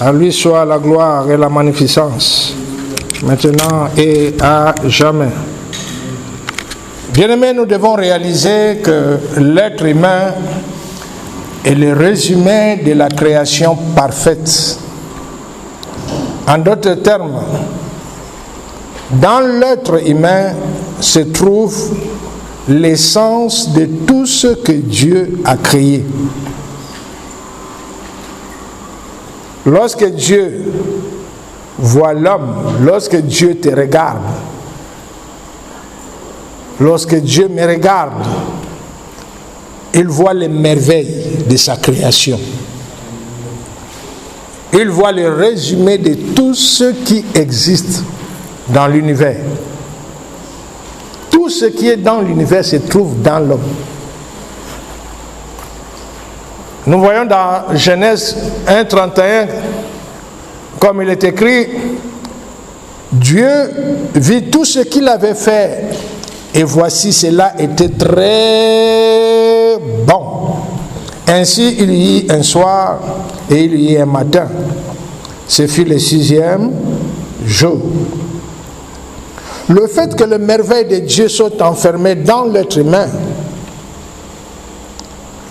À lui soit la gloire et la magnificence, maintenant et à jamais. Bien-aimés, nous devons réaliser que l'être humain est le résumé de la création parfaite. En d'autres termes, dans l'être humain se trouve l'essence de tout ce que Dieu a créé. Lorsque Dieu voit l'homme, lorsque Dieu te regarde, lorsque Dieu me regarde, il voit les merveilles de sa création. Il voit le résumé de tout ce qui existe dans l'univers. Tout ce qui est dans l'univers se trouve dans l'homme. Nous voyons dans Genèse 1:31, comme il est écrit, Dieu vit tout ce qu'il avait fait, et voici cela était très bon. Ainsi il y eut un soir et il y eut un matin. Ce fut le 6e jour. Le fait que les merveilles de Dieu soient enfermées dans l'être humain,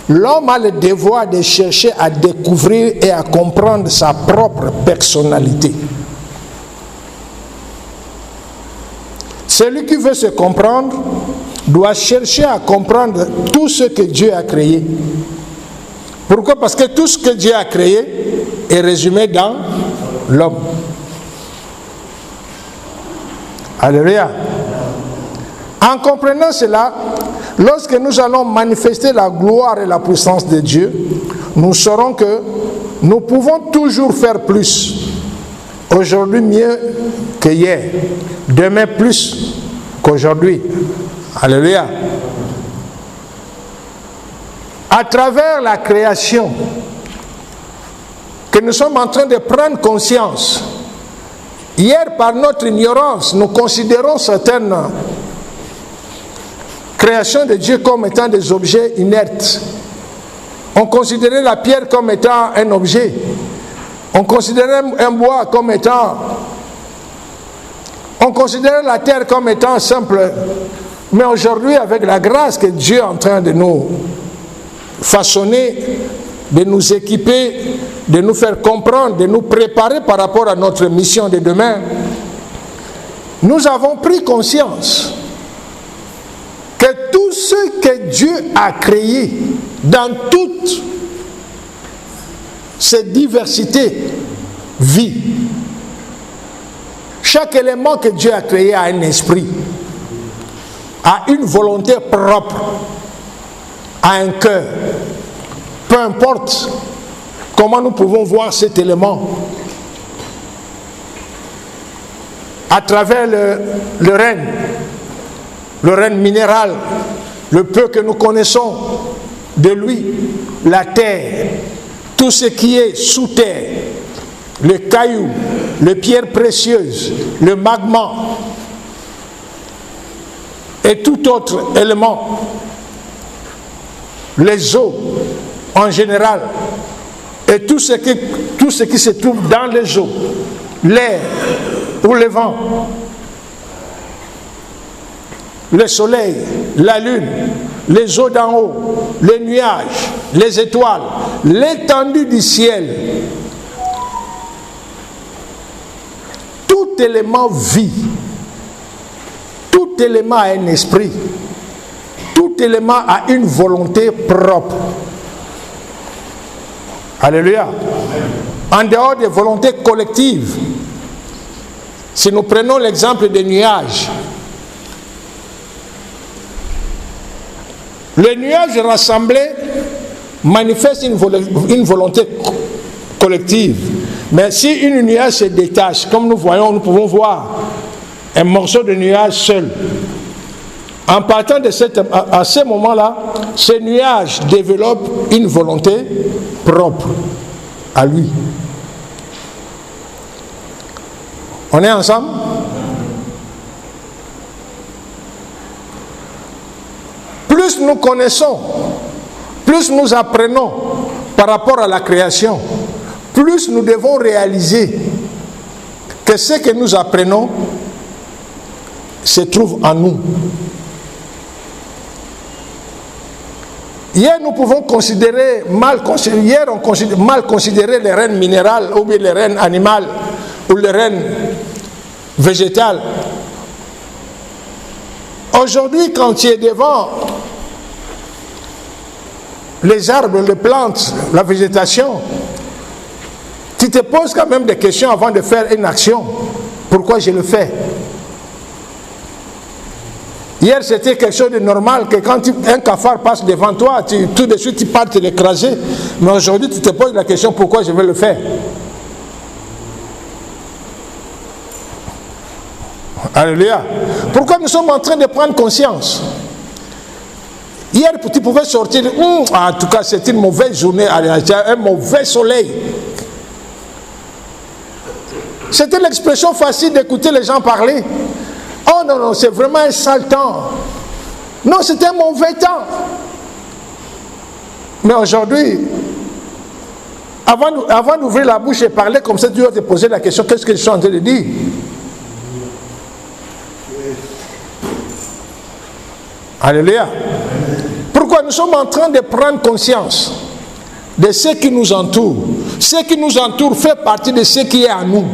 l'homme a le devoir de chercher à découvrir et à comprendre sa propre personnalité. Celui qui veut se comprendre doit chercher à comprendre tout ce que Dieu a créé. Pourquoi? Parce que tout ce que Dieu a créé est résumé dans l'homme. Alléluia. En comprenant cela, lorsque nous allons manifester la gloire et la puissance de Dieu, nous saurons que nous pouvons toujours faire plus. Aujourd'hui mieux que hier. Demain plus qu'aujourd'hui. Alléluia. À travers la création, que nous sommes en train de prendre conscience. Hier, par notre ignorance, nous considérons certaines créations de Dieu comme étant des objets inertes. On considérait la pierre comme étant un objet. On considérait un bois comme étant... On considérait la terre comme étant simple. Mais aujourd'hui, avec la grâce que Dieu est en train de nous façonner, de nous équiper, de nous faire comprendre, de nous préparer par rapport à notre mission de demain, nous avons pris conscience que tout ce que Dieu a créé dans toute cette diversité vit. Chaque élément que Dieu a créé a un esprit, a une volonté propre, a un cœur. Peu importe comment nous pouvons voir cet élément à travers le règne minéral, le peu que nous connaissons de lui, la terre, tout ce qui est sous terre, les cailloux, les pierres précieuses, le magma et tout autre élément, les eaux en général, et tout ce qui se trouve dans les eaux, l'air ou le vent, le soleil, la lune, les eaux d'en haut, les nuages, les étoiles, l'étendue du ciel. Tout élément vit, tout élément a un esprit, tout élément a une volonté propre. Alléluia. En dehors des volontés collectives, si nous prenons l'exemple des nuages, les nuages rassemblés manifestent une volonté collective. Mais si une nuage se détache, comme nous voyons, nous pouvons voir un morceau de nuage seul. En partant à ce moment-là, ce nuage développe une volonté propre à lui. On est ensemble? Plus nous connaissons, plus nous apprenons par rapport à la création, plus nous devons réaliser que ce que nous apprenons se trouve en nous. Hier, nous pouvons considérer mal considérer les rênes minérales ou bien les rênes animales ou les rênes végétales. Aujourd'hui, quand tu es devant les arbres, les plantes, la végétation, tu te poses quand même des questions avant de faire une action. Pourquoi je le fais? Hier, c'était quelque chose de normal que quand un cafard passe devant toi, tout de suite, tu pars te l'écraser. Mais aujourd'hui, tu te poses la question, pourquoi je vais le faire? Alléluia. Pourquoi nous sommes en train de prendre conscience? Hier, tu pouvais sortir, en tout cas, c'est une mauvaise journée, un mauvais soleil. C'était l'expression facile d'écouter les gens parler. Oh non, non, c'est vraiment un sale temps. Non, c'était un mauvais temps. Mais aujourd'hui, avant d'ouvrir la bouche et parler comme ça, tu dois te poser la question, qu'est-ce que je suis en train de dire? Alléluia. Pourquoi nous sommes en train de prendre conscience de ce qui nous entoure. Ce qui nous entoure fait partie de ce qui est à nous,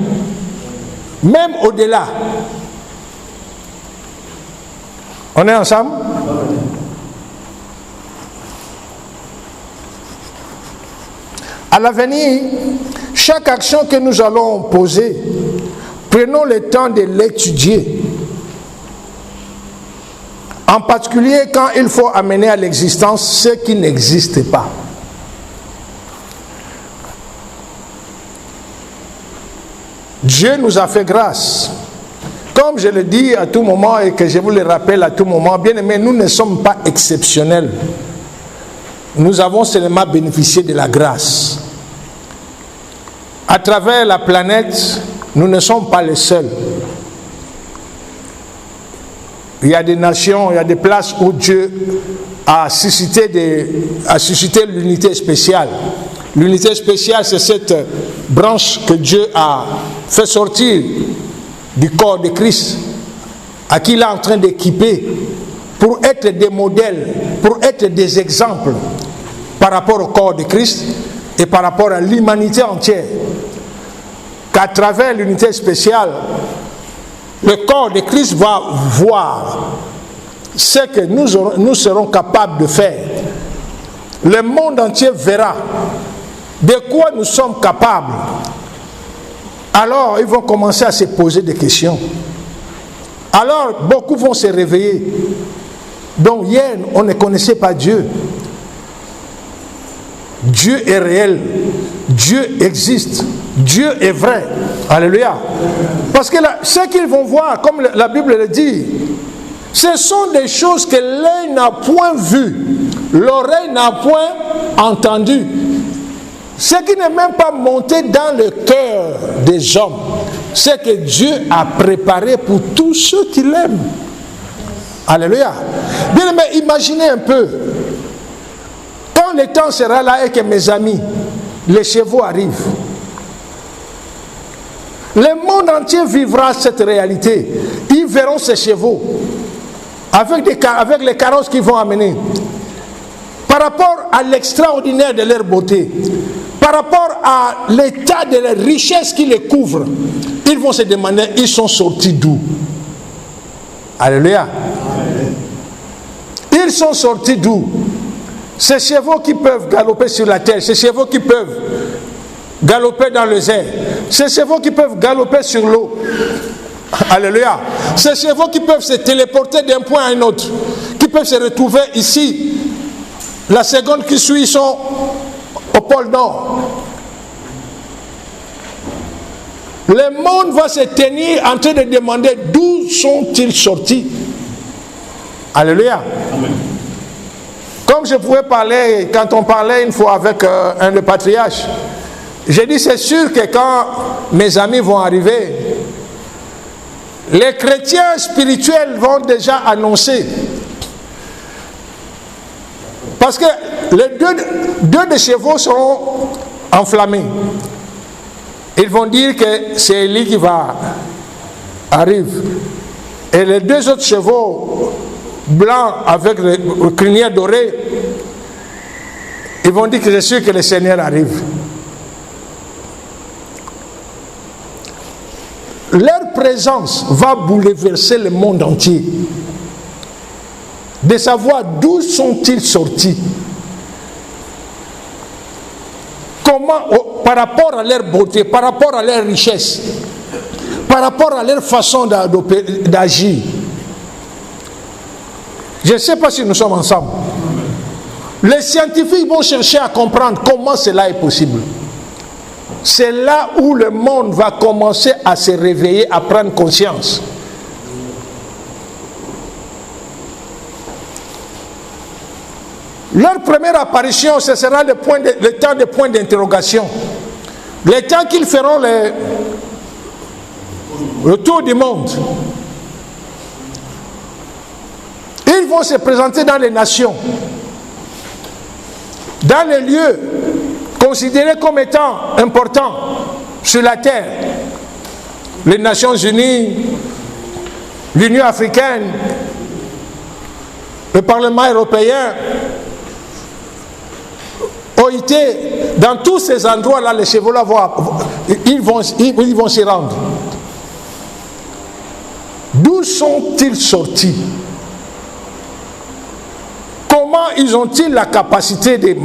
même au-delà. On est ensemble? À l'avenir, chaque action que nous allons poser, prenons le temps de l'étudier. En particulier quand il faut amener à l'existence ce qui n'existe pas. Dieu nous a fait grâce. Comme je le dis à tout moment et que je vous le rappelle à tout moment, bien aimés, nous ne sommes pas exceptionnels. Nous avons seulement bénéficié de la grâce. À travers la planète, nous ne sommes pas les seuls. Il y a des nations, il y a des places où Dieu a suscité l'unité spéciale. L'unité spéciale, c'est cette branche que Dieu a fait sortir du corps de Christ, à qui il est en train d'équiper pour être des modèles, pour être des exemples par rapport au corps de Christ et par rapport à l'humanité entière. Qu'à travers l'unité spéciale, le corps de Christ va voir ce que nous serons capables de faire. Le monde entier verra de quoi nous sommes capables. Alors, ils vont commencer à se poser des questions. Alors, beaucoup vont se réveiller. Donc, hier, on ne connaissait pas Dieu. Dieu est réel. Dieu existe. Dieu est vrai. Alléluia. Parce que là, ce qu'ils vont voir, comme la Bible le dit, ce sont des choses que l'œil n'a point vues, l'oreille n'a point entendu. Ce qui n'est même pas monté dans le cœur des hommes, c'est que Dieu a préparé pour tous ceux qui l'aiment. Alléluia. Bien, mais imaginez un peu, quand le temps sera là et que mes amis, les chevaux arrivent, le monde entier vivra cette réalité. Ils verront ces chevaux avec les carrosses qu'ils vont amener. Par rapport à l'extraordinaire de leur beauté, par rapport à l'état de la richesse qui les couvre, ils vont se demander, ils sont sortis d'où? Alléluia. Ils sont sortis d'où? Ces chevaux qui peuvent galoper sur la terre, ces chevaux qui peuvent galoper dans les airs, ces chevaux qui peuvent galoper sur l'eau. Alléluia. Ces chevaux qui peuvent se téléporter d'un point à un autre, qui peuvent se retrouver ici. La seconde qui suit, ils sont au pôle Nord. Le monde va se tenir en train de demander d'où sont-ils sortis. Alléluia. Amen. Comme je pouvais parler, quand on parlait une fois avec un des patriarches, j'ai dit c'est sûr que quand mes amis vont arriver, les chrétiens spirituels vont déjà annoncer. Parce que les deux des chevaux seront enflammés. vont dire que c'est Élie qui arrive. Et les deux autres chevaux blancs avec le crinière doré, ils vont dire que c'est sûr que le Seigneur arrive. Leur présence va bouleverser le monde entier. De savoir d'où sont-ils sortis. Comment, par rapport à leur beauté, par rapport à leur richesse, par rapport à leur façon d'agir. Je ne sais pas si nous sommes ensemble. Les scientifiques vont chercher à comprendre comment cela est possible. C'est là où le monde va commencer à se réveiller, à prendre conscience. Leur première apparition, ce sera le temps de point d'interrogation. Le temps qu'ils feront le tour du monde. Ils vont se présenter dans les nations, dans les lieux considérés comme étant importants sur la terre. Les Nations Unies, l'Union africaine, le Parlement européen, OIT, dans tous ces endroits-là, les chevaux-là ils vont s'y rendre. D'où sont-ils sortis? Comment ils ont-ils la capacité de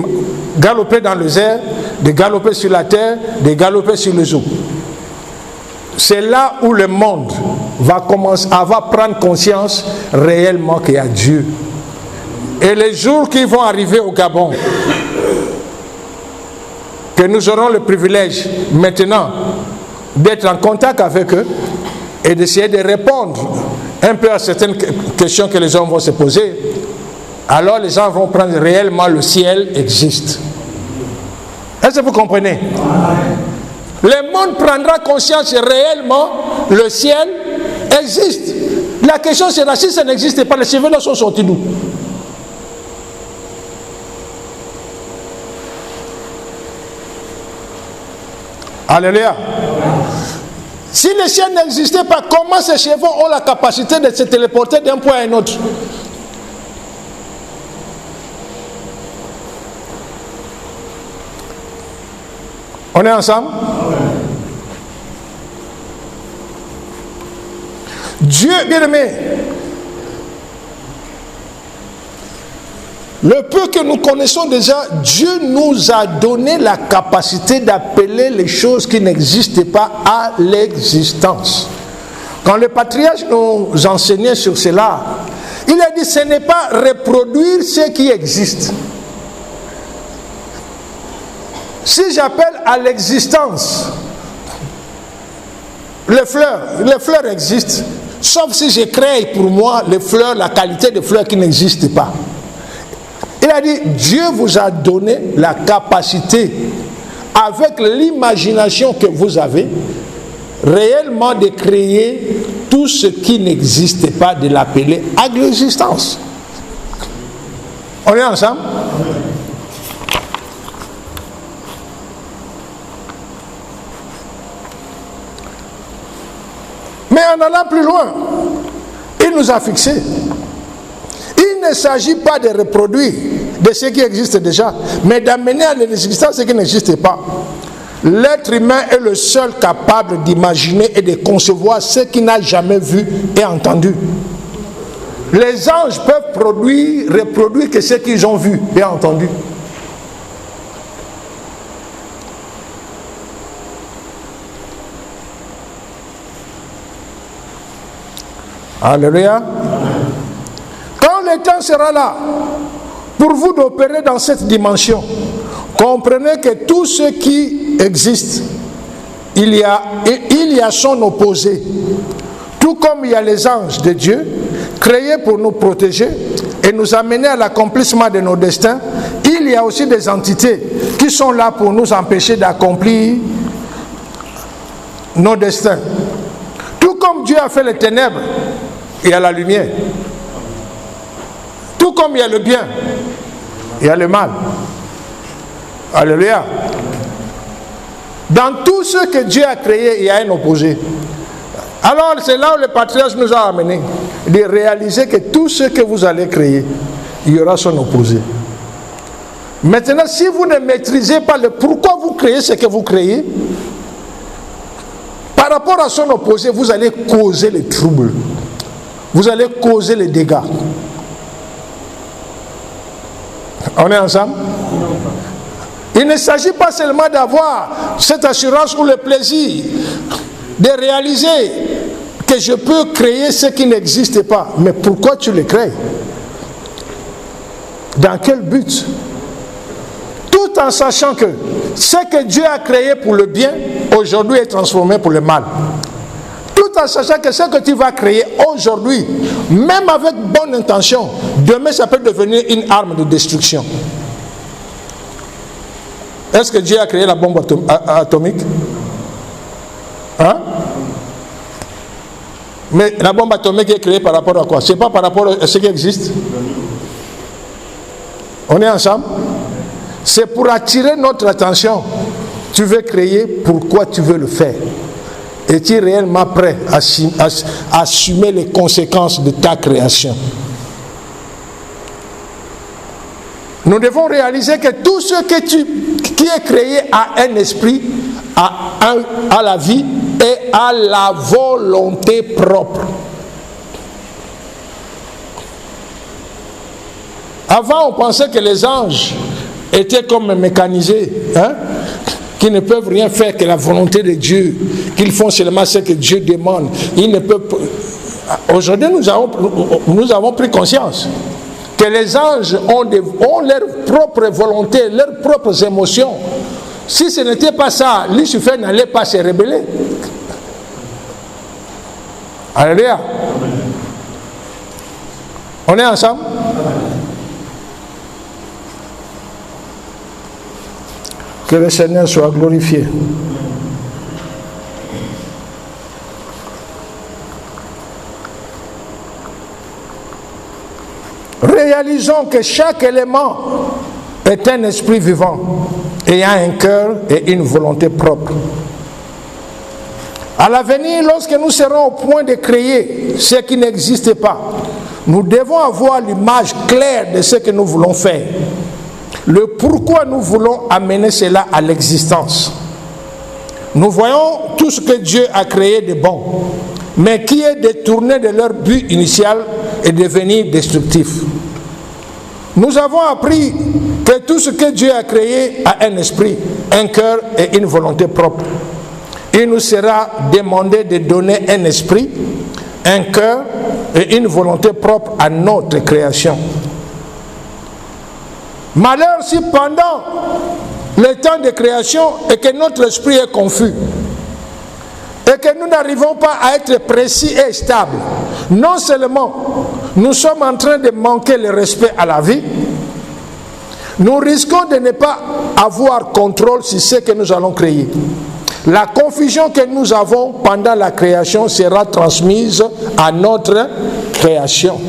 galoper dans les airs, de galoper sur la terre, de galoper sur les eaux? C'est là où le monde va prendre conscience réellement qu'il y a Dieu. Et les jours qui vont arriver au Gabon, que nous aurons le privilège maintenant d'être en contact avec eux et d'essayer de répondre un peu à certaines questions que les hommes vont se poser, alors les gens vont prendre réellement le ciel existe. Est-ce que vous comprenez? Le monde prendra conscience que réellement le ciel existe. La question sera, si ça n'existe pas, les cheveux sont sortis d'où? Alléluia. Si le ciel n'existait pas, comment ces chevaux ont la capacité de se téléporter d'un point à un autre? On est ensemble? Dieu, bien aimé, le peu que nous connaissons déjà, Dieu nous a donné la capacité d'appeler les choses qui n'existent pas à l'existence. Quand le patriarche nous enseignait sur cela, il a dit ce n'est pas reproduire ce qui existe. Si j'appelle à l'existence les fleurs existent, sauf si je crée pour moi les fleurs, la qualité de fleurs qui n'existent pas. Il a dit, Dieu vous a donné la capacité, avec l'imagination que vous avez, réellement de créer tout ce qui n'existe pas, de l'appeler à l'existence. On est ensemble? Mais en allant plus loin, il nous a fixés. Il ne s'agit pas de reproduire de ce qui existe déjà, mais d'amener à l'existence ce qui n'existe pas. L'être humain est le seul capable d'imaginer et de concevoir ce qu'il n'a jamais vu et entendu. Les anges peuvent reproduire que ce qu'ils ont vu et entendu. Alléluia. Quand le temps sera là pour vous d'opérer dans cette dimension, comprenez que tout ce qui existe, il y a son opposé. Tout comme il y a les anges de Dieu, créés pour nous protéger et nous amener à l'accomplissement de nos destins, il y a aussi des entités qui sont là pour nous empêcher d'accomplir nos destins. Tout comme Dieu a fait les ténèbres, il y a la lumière. Tout comme il y a le bien, il y a le mal. Alléluia. Dans tout ce que Dieu a créé, il y a un opposé. Alors c'est là où le patriarche nous a amené, de réaliser que tout ce que vous allez créer, il y aura son opposé. Maintenant, si vous ne maîtrisez pas le pourquoi vous créez ce que vous créez, par rapport à son opposé, vous allez causer les troubles. Vous allez causer les dégâts. On est ensemble? Il ne s'agit pas seulement d'avoir cette assurance ou le plaisir de réaliser que je peux créer ce qui n'existe pas. Mais pourquoi tu le crées? Dans quel but? Tout en sachant que ce que Dieu a créé pour le bien, aujourd'hui est transformé pour le mal. Tout en sachant que ce que tu vas créer aujourd'hui, même avec bonne intention, demain ça peut devenir une arme de destruction. Est-ce que Dieu a créé la bombe atomique? Hein? Mais la bombe atomique est créée par rapport à quoi? Ce n'est pas par rapport à ce qui existe. On est ensemble? C'est pour attirer notre attention. Tu veux créer, pourquoi tu veux le faire? Es-tu réellement prêt à assumer les conséquences de ta création? Nous devons réaliser que tout ce qui est créé a un esprit, a la vie et a la volonté propre. Avant, on pensait que les anges étaient comme mécanisés, hein, qui ne peuvent rien faire que la volonté de Dieu, qu'ils font seulement ce que Dieu demande. Ils ne peuvent. Aujourd'hui, nous avons pris conscience que les anges ont leur propre volonté, leurs propres émotions. Si ce n'était pas ça, Lucifer n'allait pas se rebeller. Alléluia. On est ensemble? Que le Seigneur soit glorifié. Réalisons que chaque élément est un esprit vivant, ayant un cœur et une volonté propre. À l'avenir, lorsque nous serons au point de créer ce qui n'existe pas, nous devons avoir l'image claire de ce que nous voulons faire. Le pourquoi nous voulons amener cela à l'existence. Nous voyons tout ce que Dieu a créé de bon, mais qui est détourné de leur but initial et devenir destructif. Nous avons appris que tout ce que Dieu a créé a un esprit, un cœur et une volonté propre. Il nous sera demandé de donner un esprit, un cœur et une volonté propre à notre création. Malheur si pendant le temps de création et que notre esprit est confus et que nous n'arrivons pas à être précis et stable. Non seulement nous sommes en train de manquer le respect à la vie, nous risquons de ne pas avoir contrôle sur ce que nous allons créer. La confusion que nous avons pendant la création sera transmise à notre création.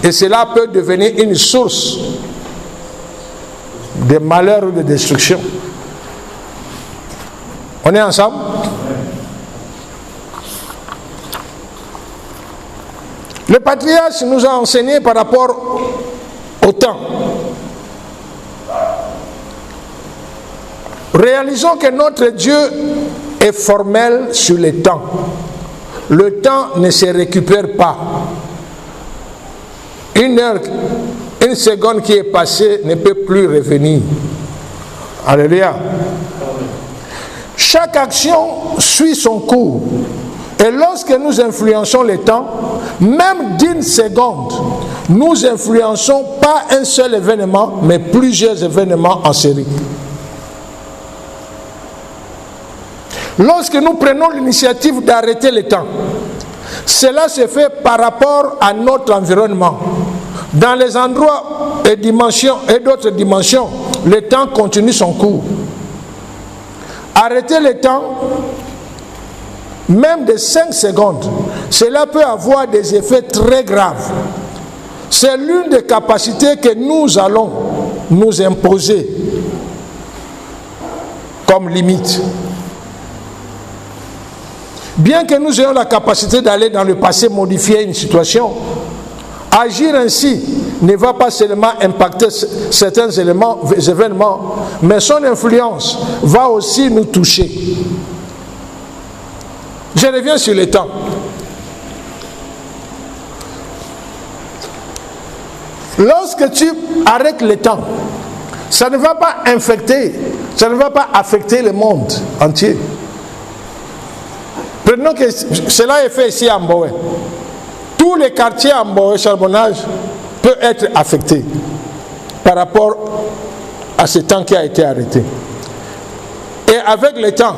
Et cela peut devenir une source de malheur ou de destruction. On est ensemble? Le patriarche nous a enseigné par rapport au temps. Réalisons que notre Dieu est formel sur le temps. Le temps ne se récupère pas. Une heure, une seconde qui est passée ne peut plus revenir. Alléluia. Chaque action suit son cours. Et lorsque nous influençons le temps, même d'une seconde, nous influençons pas un seul événement, mais plusieurs événements en série. Lorsque nous prenons l'initiative d'arrêter le temps, cela se fait par rapport à notre environnement. Dans les endroits et dimensions et d'autres dimensions, le temps continue son cours. Arrêter le temps, même de 5 secondes, cela peut avoir des effets très graves. C'est l'une des capacités que nous allons nous imposer comme limite. Bien que nous ayons la capacité d'aller dans le passé modifier une situation, agir ainsi ne va pas seulement impacter certains événements, mais son influence va aussi nous toucher. Je reviens sur le temps. Lorsque tu arrêtes le temps, ça ne va pas affecter le monde entier. Prenons que cela est fait ici à Mboé. Tous les quartiers à Mboé, charbonnage, peuvent être affectés par rapport à ce temps qui a été arrêté. Et avec le temps,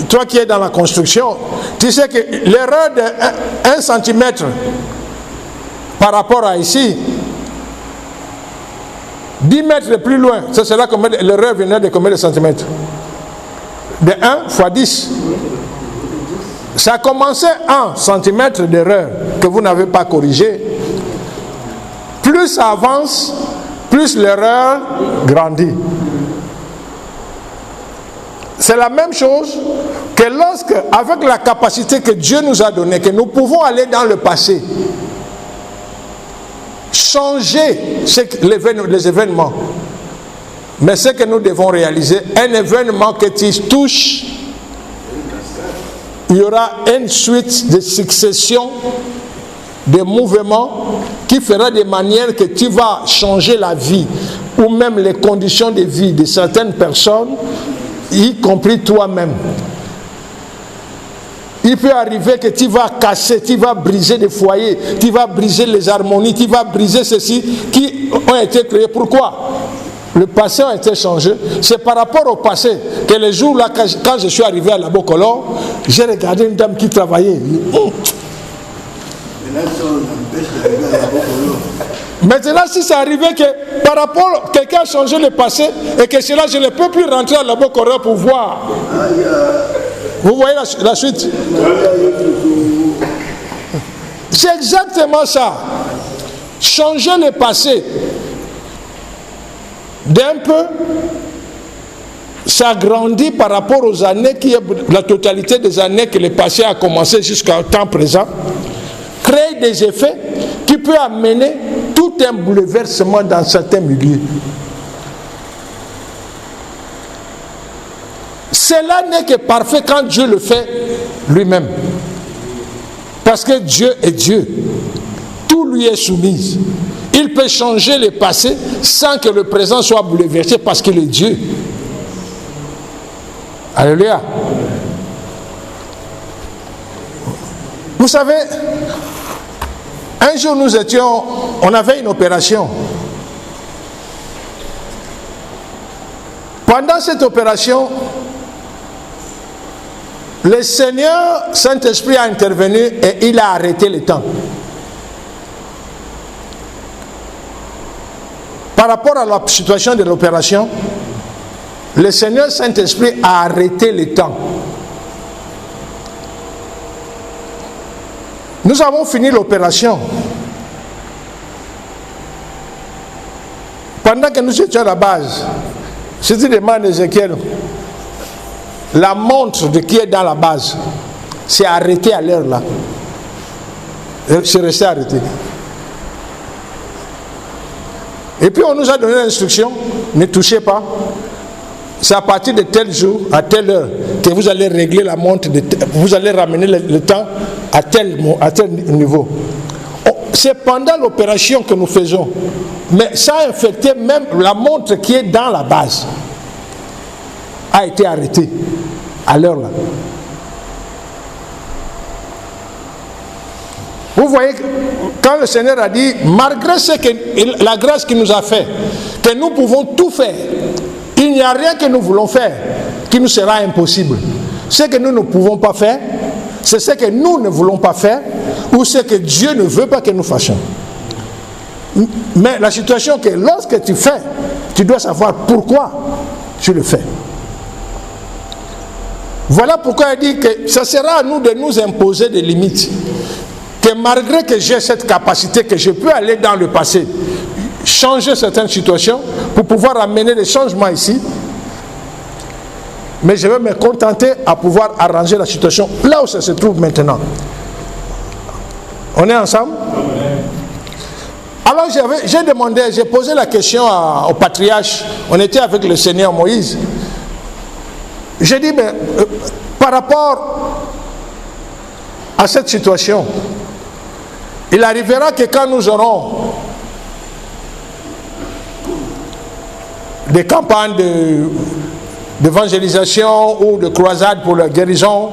toi qui es dans la construction, tu sais que l'erreur de 1 centimètre par rapport à ici, 10 mètres plus loin, ça c'est là que l'erreur venait de combien de centimètres? De 1 fois 10. Ça a commencé 1 centimètre d'erreur que vous n'avez pas corrigé. Plus ça avance, plus l'erreur grandit. C'est la même chose que lorsque, avec la capacité que Dieu nous a donnée, que nous pouvons aller dans le passé, changer les événements. Mais ce que nous devons réaliser, un événement que tu touches, il y aura une suite de succession de mouvements qui fera de manière que tu vas changer la vie ou même les conditions de vie de certaines personnes, y compris toi-même. Il peut arriver que tu vas casser, tu vas briser des foyers, tu vas briser les harmonies, tu vas briser ceci qui ont été créés. Pourquoi? Le passé a été changé. C'est par rapport au passé que les jours-là, quand je suis arrivé à la Bocolor, j'ai regardé une dame qui travaillait. Maintenant, si c'est arrivé que par rapport, quelqu'un a changé le passé et que cela, je ne peux plus rentrer à la Bocolor pour voir. Vous voyez la suite? C'est exactement ça. Changer le passé d'un peu, ça grandit par rapport aux années, la totalité des années que le passé a commencé jusqu'au temps présent, crée des effets qui peuvent amener tout un bouleversement dans certains milieux. Cela n'est que parfait quand Dieu le fait lui-même. Parce que Dieu est Dieu. Tout lui est soumis. Il peut changer le passé sans que le présent soit bouleversé parce qu'il est Dieu. Alléluia. Vous savez, un jour on avait une opération. Pendant cette opération, le Seigneur Saint-Esprit a intervenu et il a arrêté le temps. Par rapport à la situation de l'opération, le Seigneur Saint-Esprit a arrêté le temps. Nous avons fini l'opération. Pendant que nous étions à la base, je te demande, Ézéchiel, la montre de qui est dans la base s'est arrêtée à l'heure là. C'est resté arrêté. Et puis on nous a donné l'instruction, ne touchez pas. C'est à partir de tel jour, à telle heure, que vous allez régler la montre, vous allez ramener le temps à tel niveau. C'est pendant l'opération que nous faisons. Mais ça a infecté même la montre qui est dans la base. A été arrêtée à l'heure là. Vous voyez, quand le Seigneur a dit, malgré la grâce qu'il nous a fait, que nous pouvons tout faire, il n'y a rien que nous voulons faire qui nous sera impossible. Ce que nous ne pouvons pas faire, c'est ce que nous ne voulons pas faire, ou ce que Dieu ne veut pas que nous fassions. Mais la situation est que lorsque tu fais, tu dois savoir pourquoi tu le fais. Voilà pourquoi il dit que ce sera à nous de nous imposer des limites. Que malgré que j'ai cette capacité, que je peux aller dans le passé, changer certaines situations pour pouvoir amener des changements ici, Mais je vais me contenter à pouvoir arranger la situation là où ça se trouve maintenant. On est ensemble? Alors j'ai demandé, j'ai posé la question au patriarche. On était avec le Seigneur Moïse. J'ai dit, mais par rapport à cette situation, il arrivera que quand nous aurons des campagnes d'évangélisation ou de croisade pour la guérison,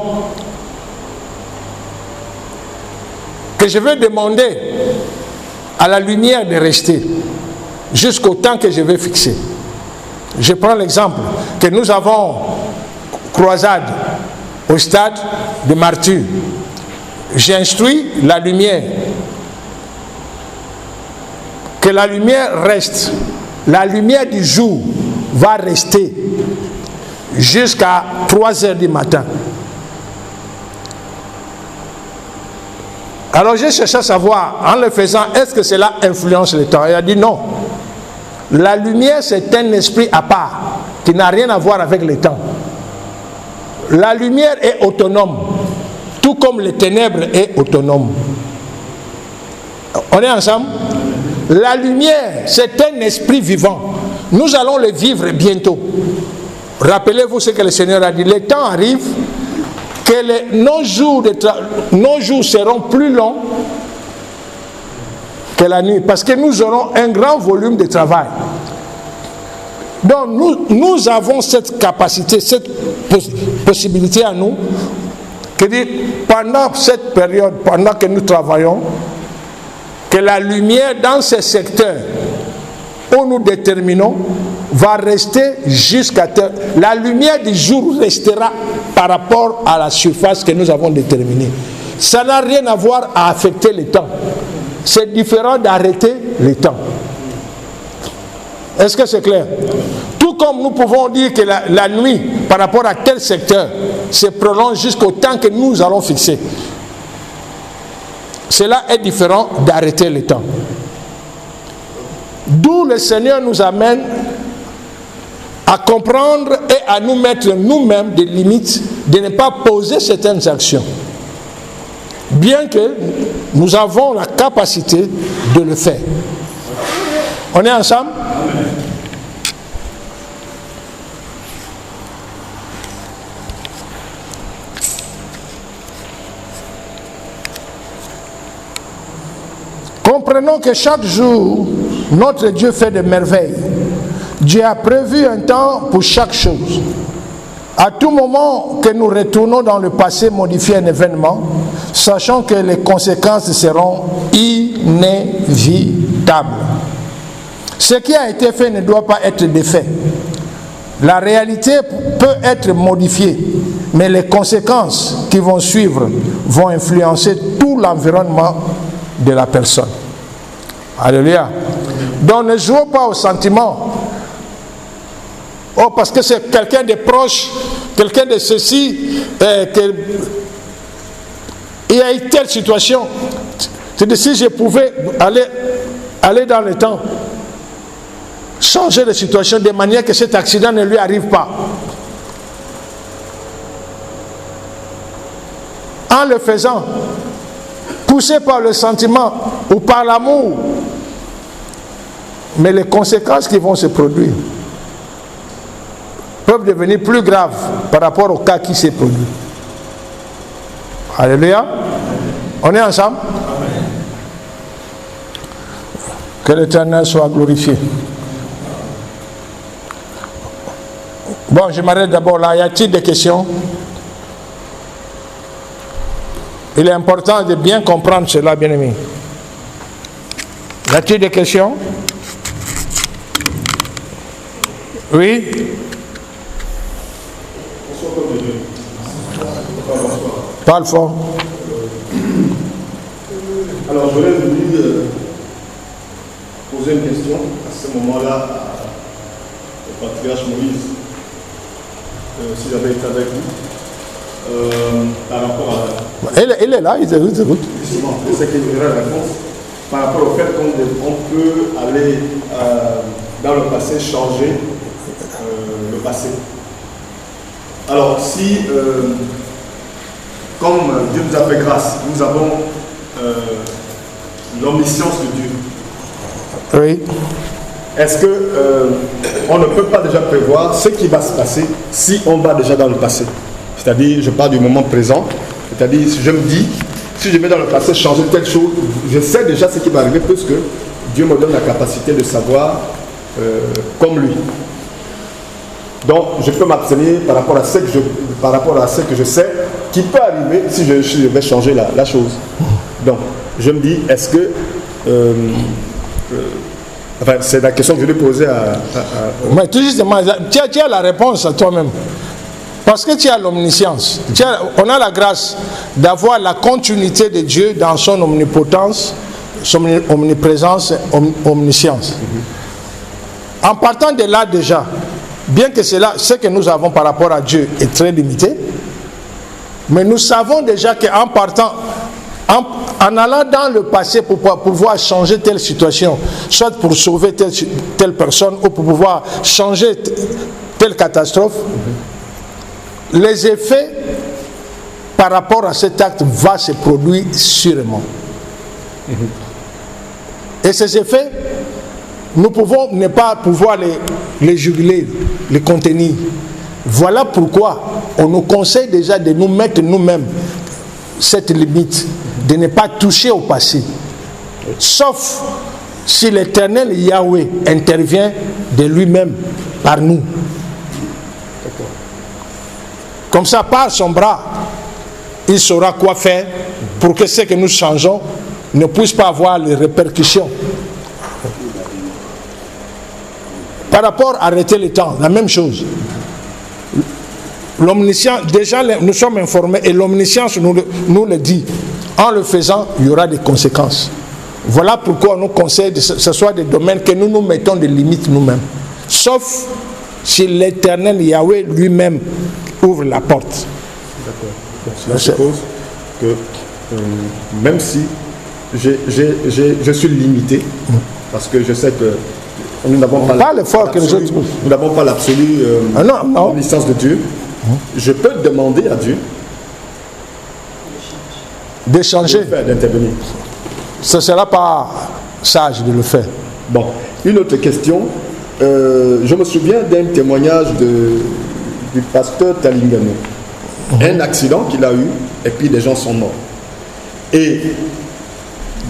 que je vais demander à la lumière de rester jusqu'au temps que je vais fixer. Je prends l'exemple que nous avons croisade au stade de Martyr. J'instruis la lumière que la lumière reste. La lumière du jour va rester jusqu'à 3 heures du matin. Alors j'ai cherché à savoir, en le faisant, est-ce que cela influence le temps? Il a dit non. La lumière, c'est un esprit à part, qui n'a rien à voir avec le temps. La lumière est autonome, tout comme les ténèbres est autonome. On est ensemble? La lumière, c'est un esprit vivant. Nous allons le vivre bientôt. Rappelez-vous ce que le Seigneur a dit. Le temps arrive que nos jours seront plus longs que la nuit, parce que nous aurons un grand volume de travail. Donc nous avons cette capacité, cette possibilité à nous, que pendant cette période, pendant que nous travaillons, que la lumière dans ces secteurs où nous déterminons va rester jusqu'à terre. La lumière du jour restera par rapport à la surface que nous avons déterminée. Ça n'a rien à voir à affecter le temps. C'est différent d'arrêter le temps. Est-ce que c'est clair? Tout comme nous pouvons dire que la nuit, par rapport à tel secteur, se prolonge jusqu'au temps que nous allons fixer. Cela est différent d'arrêter le temps. D'où le Seigneur nous amène à comprendre et à nous mettre nous-mêmes des limites, de ne pas poser certaines actions. Bien que nous avons la capacité de le faire. On est ensemble? Comprenons que chaque jour, notre Dieu fait des merveilles. Dieu a prévu un temps pour chaque chose. À tout moment que nous retournons dans le passé modifier un événement, sachant que les conséquences seront inévitables. Ce qui a été fait ne doit pas être défait. La réalité peut être modifiée, mais les conséquences qui vont suivre vont influencer tout l'environnement de la personne. Alléluia. Donc ne jouons pas aux sentiments. Oh, parce que c'est quelqu'un de proche, quelqu'un de ceci, il y a eu telle situation. C'est-à-dire, si je pouvais aller dans le temps, changer de situation de manière que cet accident ne lui arrive pas. En le faisant, poussé par le sentiment ou par l'amour, mais les conséquences qui vont se produire peuvent devenir plus graves par rapport au cas qui s'est produit. Alléluia. On est ensemble? Que l'Éternel soit glorifié. Bon, je m'arrête d'abord là. Y a-t-il des questions? Il est important de bien comprendre cela, bien-aimé. Y a-t-il des questions? Oui? Parle fort. Alors, je voulais vous poser une question à ce moment-là au patriarche Moïse, si j'avais été avec vous, par rapport à... Il est là, il écoute. Justement, je sais qu'il y aura la réponse. Par rapport au fait qu'on peut aller dans le passé changer le passé. Alors, si, comme Dieu nous a fait grâce, nous avons l'omniscience de Dieu. Oui. Est-ce que on ne peut pas déjà prévoir ce qui va se passer si on va déjà dans le passé? C'est-à-dire, je parle du moment présent. C'est-à-dire, si je me dis, si je vais dans le passé changer telle chose, je sais déjà ce qui va arriver puisque Dieu me donne la capacité de savoir comme lui. Donc, je peux m'abstenir par rapport à ce que je sais qui peut arriver si je vais changer la chose. Donc, je me dis, est-ce que... enfin, c'est la question que je vais poser à... Mais tout justement, tu as la réponse à toi-même. Parce que tu as l'omniscience. On a la grâce d'avoir la continuité de Dieu dans son omnipotence, son omniprésence, omniscience. En partant de là déjà, bien que ce que nous avons par rapport à Dieu est très limité, mais nous savons déjà qu'en partant, en allant dans le passé pour pouvoir changer telle situation, soit pour sauver telle personne ou pour pouvoir changer telle catastrophe, les effets par rapport à cet acte vont se produire sûrement. Et ces effets, nous pouvons ne pas pouvoir les juguler, les contenir. Voilà pourquoi on nous conseille déjà de nous mettre nous-mêmes cette limite, de ne pas toucher au passé. Sauf si l'Éternel Yahweh intervient de lui-même par nous. Comme ça, par son bras, il saura quoi faire pour que ce que nous changeons ne puisse pas avoir les répercussions. Par rapport à arrêter le temps, la même chose. L'omniscience, déjà nous sommes informés et l'omniscience nous le dit. En le faisant, il y aura des conséquences. Voilà pourquoi on nous conseille que ce soit des domaines que nous nous mettons des limites nous-mêmes. Sauf si l'Éternel Yahweh lui-même ouvre la porte. D'accord. Donc cela suppose que même si je suis limité, parce que je sais que nous n'avons pas l'absolue omniscience de Dieu, je peux demander à Dieu d'échanger, d'intervenir. Ce ne sera pas sage de le faire. Bon, une autre question. Je me souviens d'un témoignage du pasteur Talingano. Un accident qu'il a eu et puis des gens sont morts. Et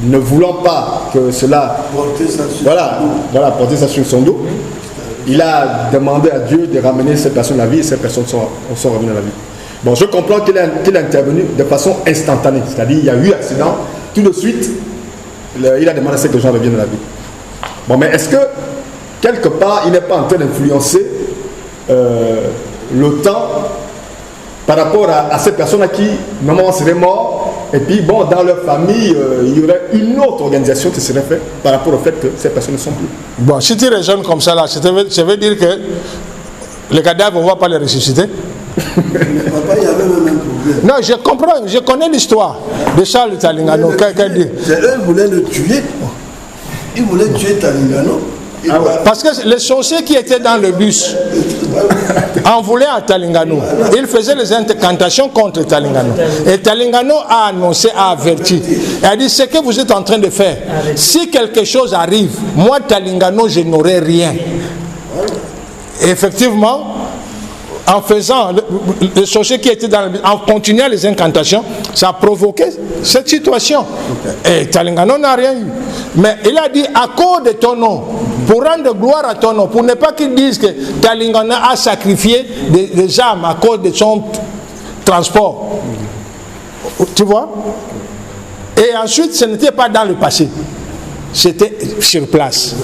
ne voulant pas que cela porter ça sur son dos, il a demandé à Dieu de ramener cette personne à la vie et ces personnes sont revenues à la vie. Bon, je comprends qu'il a intervenu de façon instantanée, c'est-à-dire il y a eu accident, tout de suite, il a demandé à ce que les gens reviennent à la vie. Bon, mais est-ce que, quelque part, il n'est pas en train d'influencer le temps par rapport à ces personnes à qui, maman serait mort, et puis, bon, dans leur famille, il y aurait une autre organisation qui serait faite par rapport au fait que ces personnes ne sont plus. Bon, si tu raisonnes comme ça, là, ça veut dire que les cadavres, on ne va pas les ressusciter. Papa, il y avait même un problème. Non, je comprends, je connais l'histoire de Charles Talingano. Eux voulaient le tuer. Ils voulaient tuer Talingano. Parce que les sorciers qui étaient dans le bus en voulaient à Talingano. Ils faisaient les incantations contre Talingano. Et Talingano a annoncé, a averti. Il a dit, ce que vous êtes en train de faire, si quelque chose arrive, moi Talingano, je n'aurai rien. Et effectivement, en faisant, les sorciers qui étaient dans le bus, en continuant les incantations, ça a provoqué cette situation. Et Talingano n'a rien eu. Mais il a dit, à cause de ton nom, pour rendre gloire à ton nom, pour ne pas qu'ils disent que Talingano a sacrifié des âmes à cause de son transport. Tu vois? Et ensuite, ce n'était pas dans le passé. C'était sur place.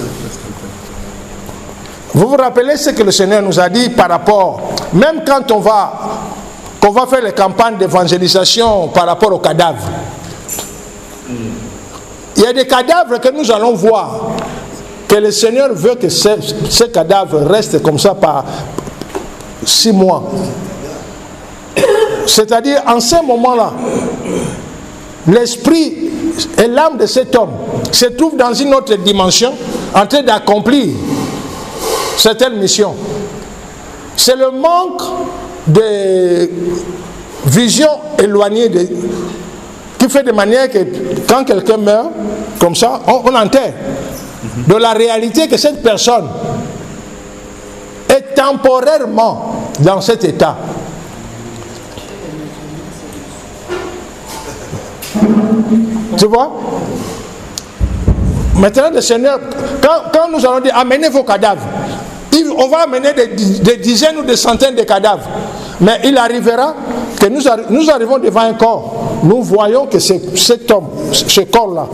Vous vous rappelez ce que le Seigneur nous a dit par rapport, même quand on va faire les campagnes d'évangélisation par rapport aux cadavres. Il y a des cadavres que nous allons voir, que le Seigneur veut que ces cadavres restent comme ça par 6 mois. C'est-à-dire, en ce moment-là, l'esprit et l'âme de cet homme se trouvent dans une autre dimension, en train d'accomplir certaines missions. C'est le manque des visions éloignées qui fait de manière que quand quelqu'un meurt, comme ça, on enterre. De la réalité que cette personne est temporairement dans cet état. Tu vois? Maintenant, le Seigneur, quand nous allons dire amenez vos cadavres, on va amener des dizaines ou des centaines de cadavres. Mais il arrivera que nous arrivons devant un corps. Nous voyons que cet homme, ce corps-là,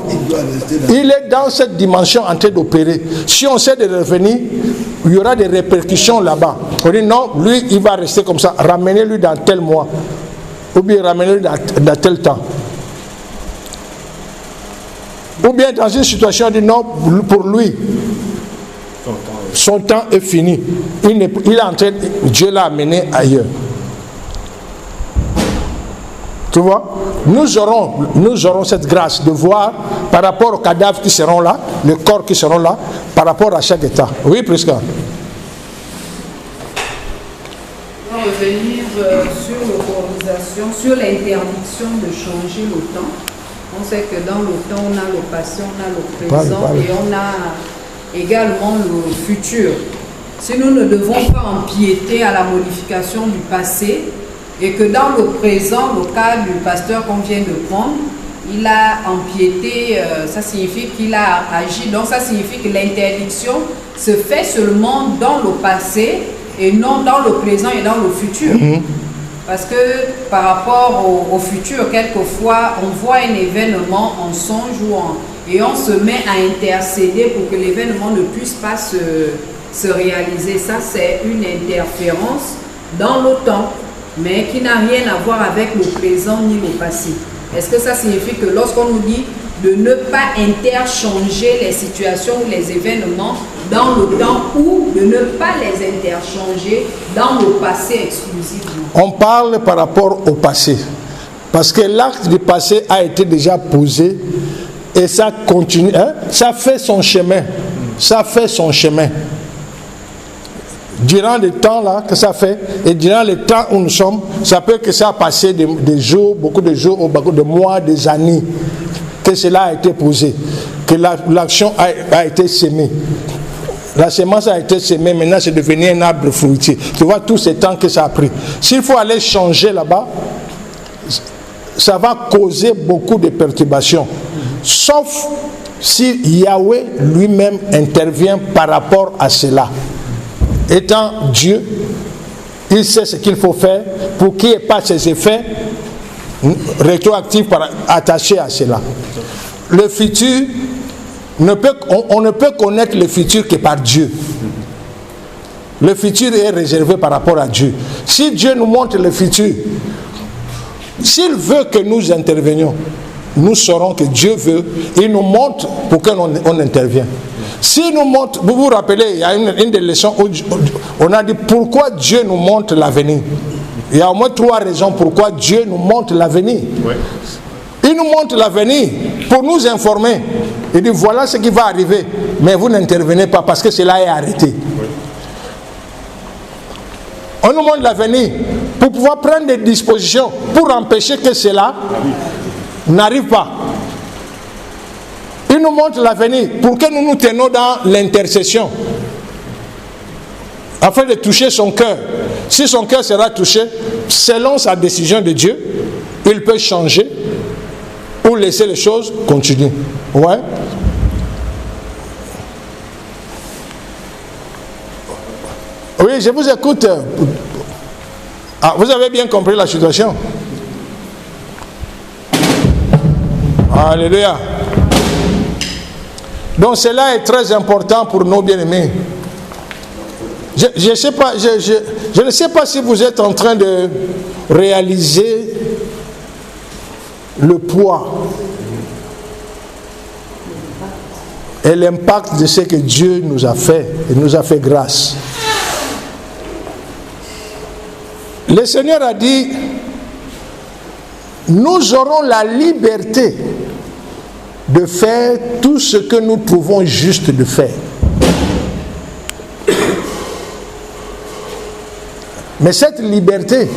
il est dans cette dimension en train d'opérer. Si on sait de revenir, il y aura des répercussions là-bas. On dit non, lui, il va rester comme ça. Ramenez-lui dans tel mois. Ou bien ramenez-lui dans tel temps. Ou bien dans une situation, on dit non, pour lui, son temps est fini. Il est en train, Dieu l'a amené ailleurs. Tu vois, nous aurons cette grâce de voir par rapport aux cadavres qui seront là, les corps qui seront là, par rapport à chaque état. Oui, Prisca. On va revenir sur l'autorisation, sur l'interdiction de changer le temps. On sait que dans le temps, on a le passé, on a le présent et on a également le futur. Si nous ne devons pas empiéter à la modification du passé et que dans le présent, le cas du pasteur qu'on vient de prendre, il a empiété, ça signifie qu'il a agi. Donc ça signifie que l'interdiction se fait seulement dans le passé et non dans le présent et dans le futur. Parce que par rapport au futur, quelquefois, on voit un événement en songe et on se met à intercéder pour que l'événement ne puisse pas se réaliser. Ça, c'est une interférence dans le temps, mais qui n'a rien à voir avec le présent ni le passé. Est-ce que ça signifie que lorsqu'on nous dit de ne pas interchanger les situations ou les événements dans le temps ou de ne pas les interchanger dans le passé exclusivement? On parle par rapport au passé. Parce que l'acte du passé a été déjà posé et ça continue. Hein? Ça fait son chemin. Ça fait son chemin. Durant le temps là que ça fait et durant le temps où nous sommes, ça peut que ça a passé des jours, beaucoup de jours, beaucoup de mois, des années que cela a été posé, que l'action a été semée. La semence a été semée, maintenant c'est devenu un arbre fruitier. Tu vois tout ce temps que ça a pris. S'il faut aller changer là-bas, ça va causer beaucoup de perturbations. Sauf si Yahweh lui-même intervient par rapport à cela. Étant Dieu, il sait ce qu'il faut faire pour qu'il n'y ait pas ces effets rétroactifs attachés à cela. Le futur, on ne peut connaître le futur que par Dieu. Le futur est réservé par rapport à Dieu. Si Dieu nous montre le futur, s'il veut que nous intervenions, nous saurons que Dieu veut, il nous montre pour que l'on intervienne. S'il nous montre, vous vous rappelez, il y a une des leçons où on a dit pourquoi Dieu nous montre l'avenir. Il y a au moins 3 raisons pourquoi Dieu nous montre l'avenir. Oui. Il nous montre l'avenir pour nous informer. Il dit voilà ce qui va arriver, mais vous n'intervenez pas parce que cela est arrêté. Oui. On nous montre l'avenir pour pouvoir prendre des dispositions pour empêcher que cela n'arrive pas. Il nous montre l'avenir pour que nous nous tenions dans l'intercession afin de toucher son cœur. Si son cœur sera touché, selon sa décision de Dieu, il peut changer ou laisser les choses continuer. Ouais. Oui, je vous écoute. Ah, vous avez bien compris la situation? Alléluia. Donc cela est très important pour nos bien-aimés. Je ne sais pas si vous êtes en train de réaliser le poids et l'impact de ce que Dieu nous a fait et nous a fait grâce. Le Seigneur a dit, nous aurons la liberté de faire tout ce que nous trouvons juste de faire. Mais cette liberté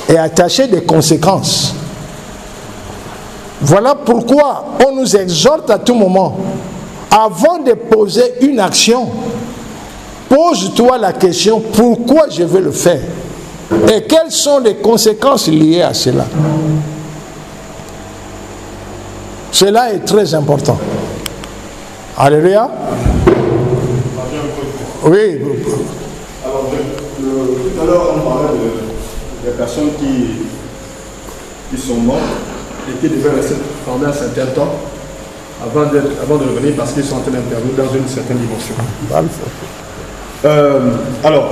est attachée des conséquences. Voilà pourquoi on nous exhorte à tout moment, avant de poser une action, pose-toi la question, pourquoi je veux le faire? Et quelles sont les conséquences liées à cela? Cela est très important. Alléluia. Oui. Alors, tout à l'heure, on parlait des personnes qui sont mortes et qui devaient rester pendant un certain temps avant de revenir parce qu'ils sont en train d'intervenir dans une certaine dimension. Alors,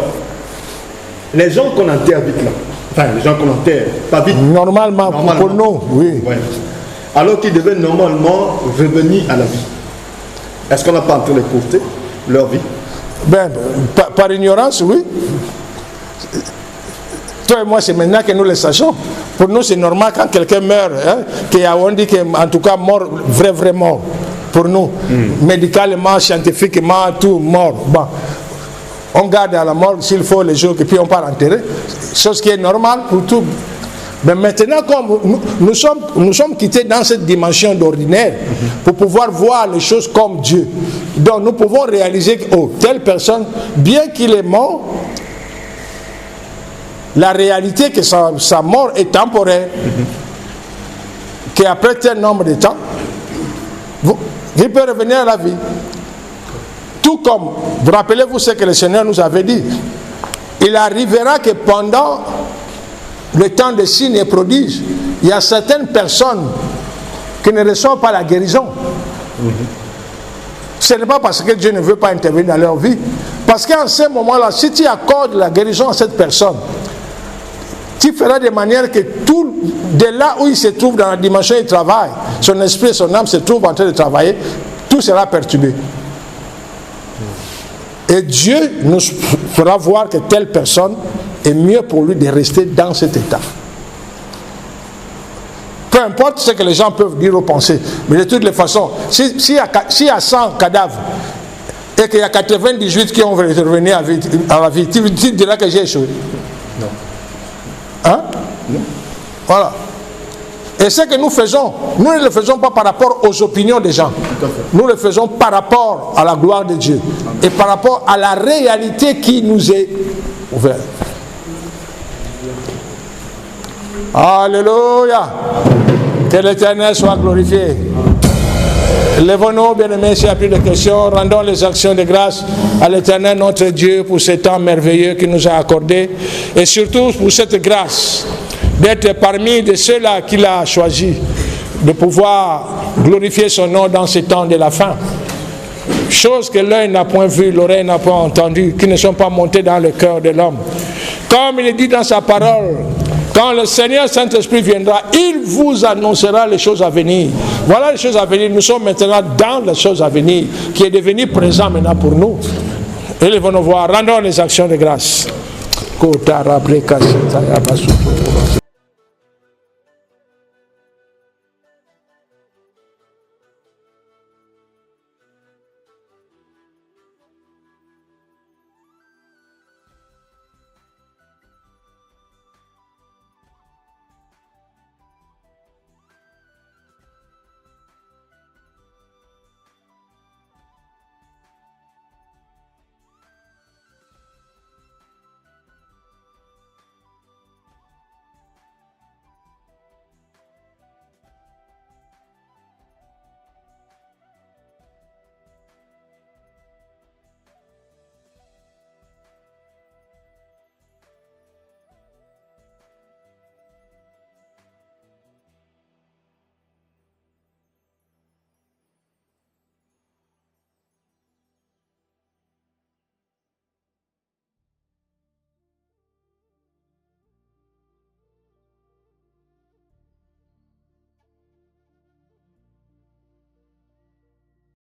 les gens qu'on enterre vite là, enfin les gens qu'on enterre, pas vite. Normalement. Pour nous, oui. Ouais. Alors qu'ils devaient normalement revenir à la vie. Est-ce qu'on n'a pas en train de courter leur vie? Ben, par ignorance, oui. Toi et moi, c'est maintenant que nous le sachons. Pour nous, c'est normal quand quelqu'un meurt, hein, on dit qu'en tout cas mort, vrai mort. Pour nous, médicalement, scientifiquement, tout mort. Bon. On garde à la mort s'il faut les jours et puis on part enterrer. Chose qui est normale pour tout. Mais maintenant, comme nous sommes quittés dans cette dimension d'ordinaire pour pouvoir voir les choses comme Dieu. Donc nous pouvons réaliser que telle personne, bien qu'il est mort, la réalité que sa mort est temporaire, qu'après tel nombre de temps, il peut revenir à la vie. Tout comme, vous rappelez-vous ce que le Seigneur nous avait dit, il arrivera que pendant le temps des signes et prodiges, il y a certaines personnes qui ne reçoivent pas la guérison. Ce n'est pas parce que Dieu ne veut pas intervenir dans leur vie. Parce qu'en ce moment-là, si tu accordes la guérison à cette personne, tu feras de manière que tout, de là où il se trouve dans la dimension du travail, son esprit et son âme se trouvent en train de travailler, tout sera perturbé. Et Dieu nous fera voir que telle personne est mieux pour lui de rester dans cet état. Peu importe ce que les gens peuvent dire ou penser, mais de toutes les façons, s'il y a 100 cadavres et qu'il y a 98 qui ont revenu à la vie, tu diras que j'ai échoué. Non. Hein? Non. Voilà. Et ce que nous faisons, nous ne le faisons pas par rapport aux opinions des gens. Nous le faisons par rapport à la gloire de Dieu. Et par rapport à la réalité qui nous est ouverte. Alléluia. Que l'Éternel soit glorifié. Lèvons-nous, bien-aimés, s'il n'y a plus de questions. Rendons les actions de grâce à l'Éternel, notre Dieu, pour ce temps merveilleux qu'il nous a accordé. Et surtout pour cette grâce d'être parmi de ceux-là qu'il a choisi, de pouvoir glorifier son nom dans ce temps de la fin. Choses que l'œil n'a point vues, l'oreille n'a pas entendues, qui ne sont pas montées dans le cœur de l'homme. Comme il est dit dans sa parole, quand le Seigneur Saint-Esprit viendra, il vous annoncera les choses à venir. Voilà les choses à venir. Nous sommes maintenant dans les choses à venir, qui est devenu présent maintenant pour nous. Élevons nos voix, rendons les actions de grâce.